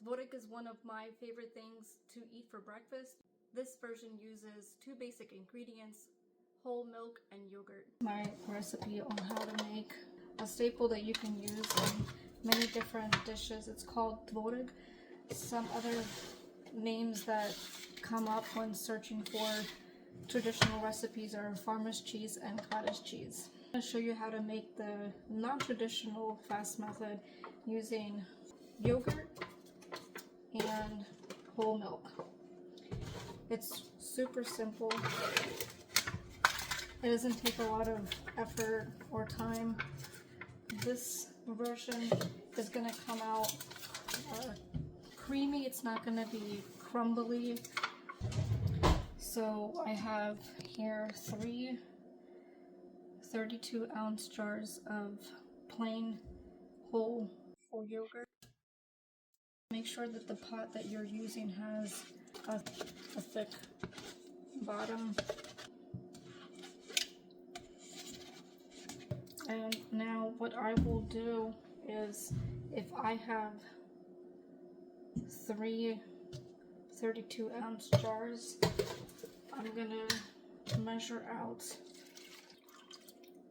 Tvorog is one of my favorite things to eat for breakfast. This version uses two basic ingredients, whole milk and yogurt. My recipe on how to make a staple that you can use in many different dishes. It's called Tvorog. Some other names that come up when searching for traditional recipes are farmer's cheese and cottage cheese. I'm going to show you how to make the non-traditional fast method using yogurt and whole milk. It's super simple. It doesn't take a lot of effort or time. This version is going to come out creamy. It's not going to be crumbly. So I have here 3 32-ounce jars of plain whole yogurt. Make sure that the pot that you're using has a thick bottom. And now what I will do is, if I have 3 32-ounce jars, I'm gonna measure out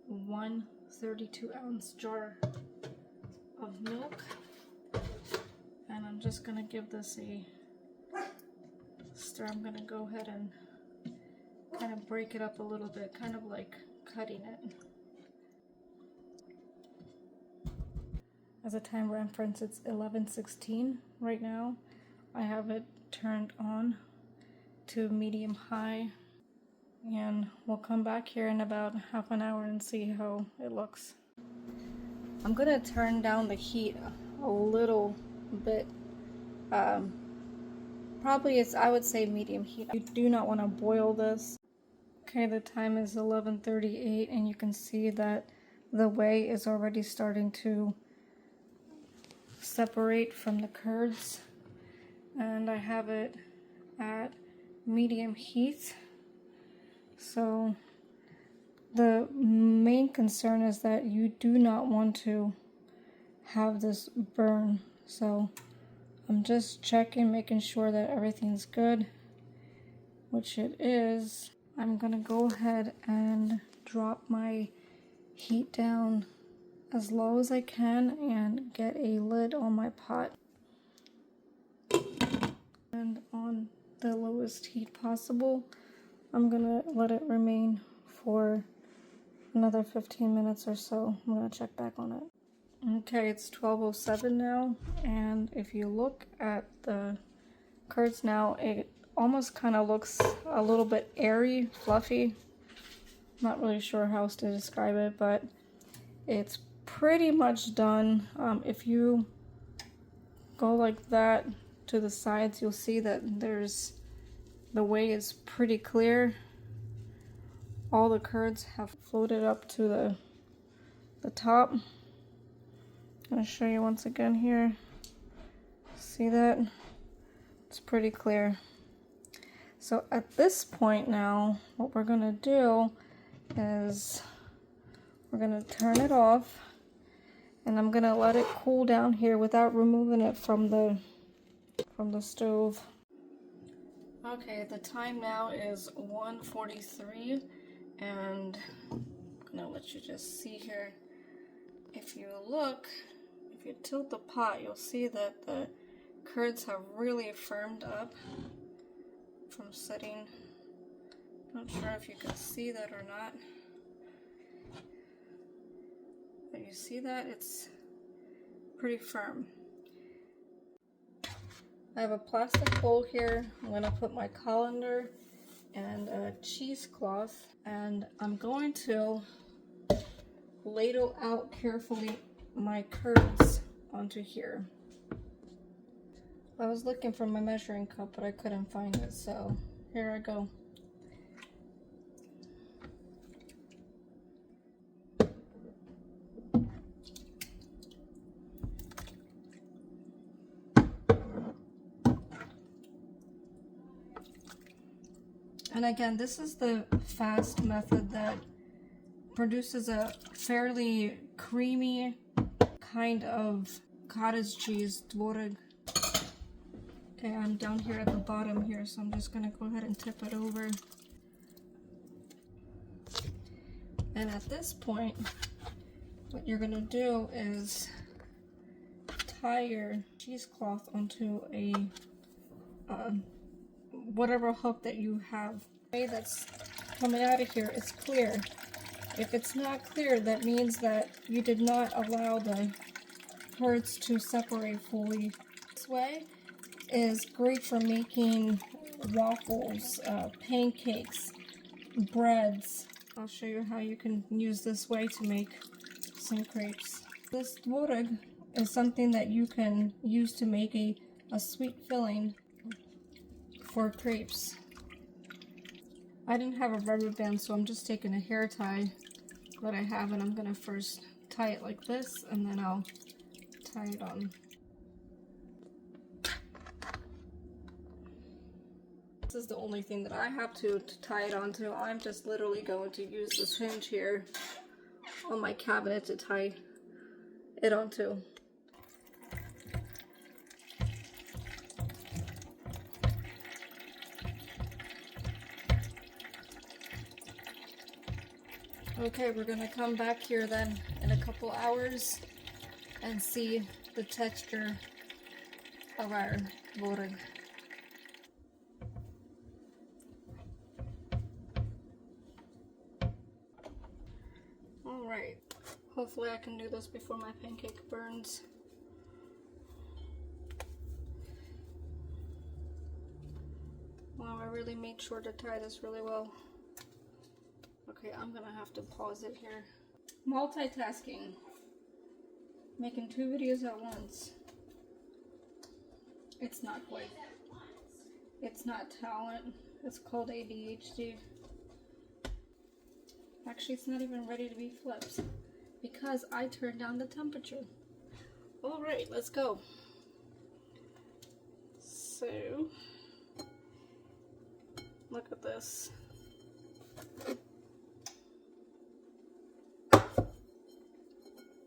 1 32-ounce jar of milk, and I'm just gonna give this a stir. I'm gonna go ahead and kind of break it up a little bit, kind of like cutting it. As a time reference, it's 11:16 right now. I have it turned on to medium high, and we'll come back here in about half an hour and see how it looks. I'm gonna turn down the heat a little bit. Probably it's, I would say, medium heat. You do not want to boil this. Okay, the time is 11:38 and you can see that the whey is already starting to separate from the curds, and I have it at medium heat. So the main concern is that you do not want to have this burn. So I'm just checking, making sure that everything's good, which it is. I'm gonna go ahead and drop my heat down as low as I can and get a lid on my pot. And on the lowest heat possible, I'm gonna let it remain for another 15 minutes or so. I'm gonna check back on it. Okay, it's 12:07 now, and if you look at the curds now, it almost kind of looks a little bit airy, fluffy. Not really sure how else to describe it, but it's pretty much done. If you go like that to the sides, you'll see that the whey is pretty clear. All the curds have floated up to the top. I'm going to show you once again here. See that? It's pretty clear. So at this point now, what we're going to do is we're going to turn it off, and I'm going to let it cool down here without removing it from the stove. Okay, the time now is 1:43, and I'm going to let you just see here. If you look, if you tilt the pot, you'll see that the curds have really firmed up from sitting. Not sure if you can see that or not. But you see that? It's pretty firm. I have a plastic bowl here. I'm going to put my colander and a cheesecloth, and I'm going to ladle out carefully my curds onto here. I was looking for my measuring cup, but I couldn't find it, so here I go. And again, this is the fast method that produces a fairly creamy kind of cottage cheese, Tvorog. Okay, I'm down here at the bottom here, so I'm just gonna go ahead and tip it over. And at this point, what you're gonna do is tie your cheesecloth onto a whatever hook that you have. The way that's coming out of here is clear. If it's not clear, that means that you did not allow the curds to separate fully. This way is great for making waffles, pancakes, breads. I'll show you how you can use this way to make some crepes. This tvorog is something that you can use to make a sweet filling for crepes. I didn't have a rubber band, so I'm just taking a hair tie that I have, and I'm gonna first tie it like this, and then I'll tie it on. This is the only thing that I have to tie it onto. I'm just literally going to use this hinge here on my cabinet to tie it onto. Okay, we're gonna come back here then in a couple hours and see the texture of our tvorog. Alright, hopefully I can do this before my pancake burns. Wow, I really made sure to tie this really well. Okay, I'm gonna have to pause it here. Multitasking. Making 2 videos at once. It's not quite. It's not talent. It's called ADHD. Actually, it's not even ready to be flipped because I turned down the temperature. Alright, let's go. So, look at this.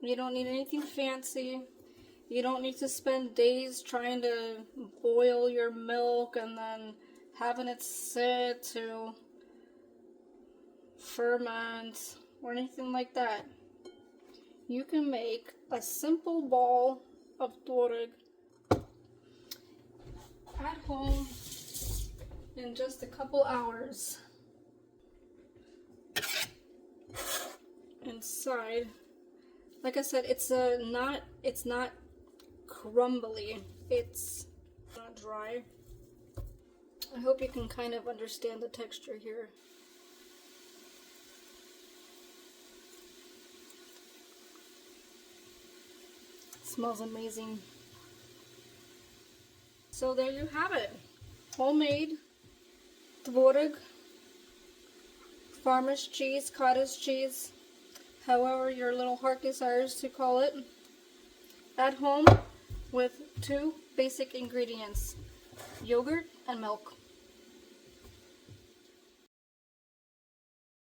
You don't need anything fancy. You don't need to spend days trying to boil your milk and then having it sit to ferment or anything like that. You can make a simple ball of tvorog at home in just a couple hours. Inside, like I said, it's not crumbly. It's not dry. I hope you can kind of understand the texture here. It smells amazing. So there you have it. Homemade tvorog, farmer's cheese, cottage cheese, however your little heart desires to call it, at home with 2 basic ingredients, yogurt and milk.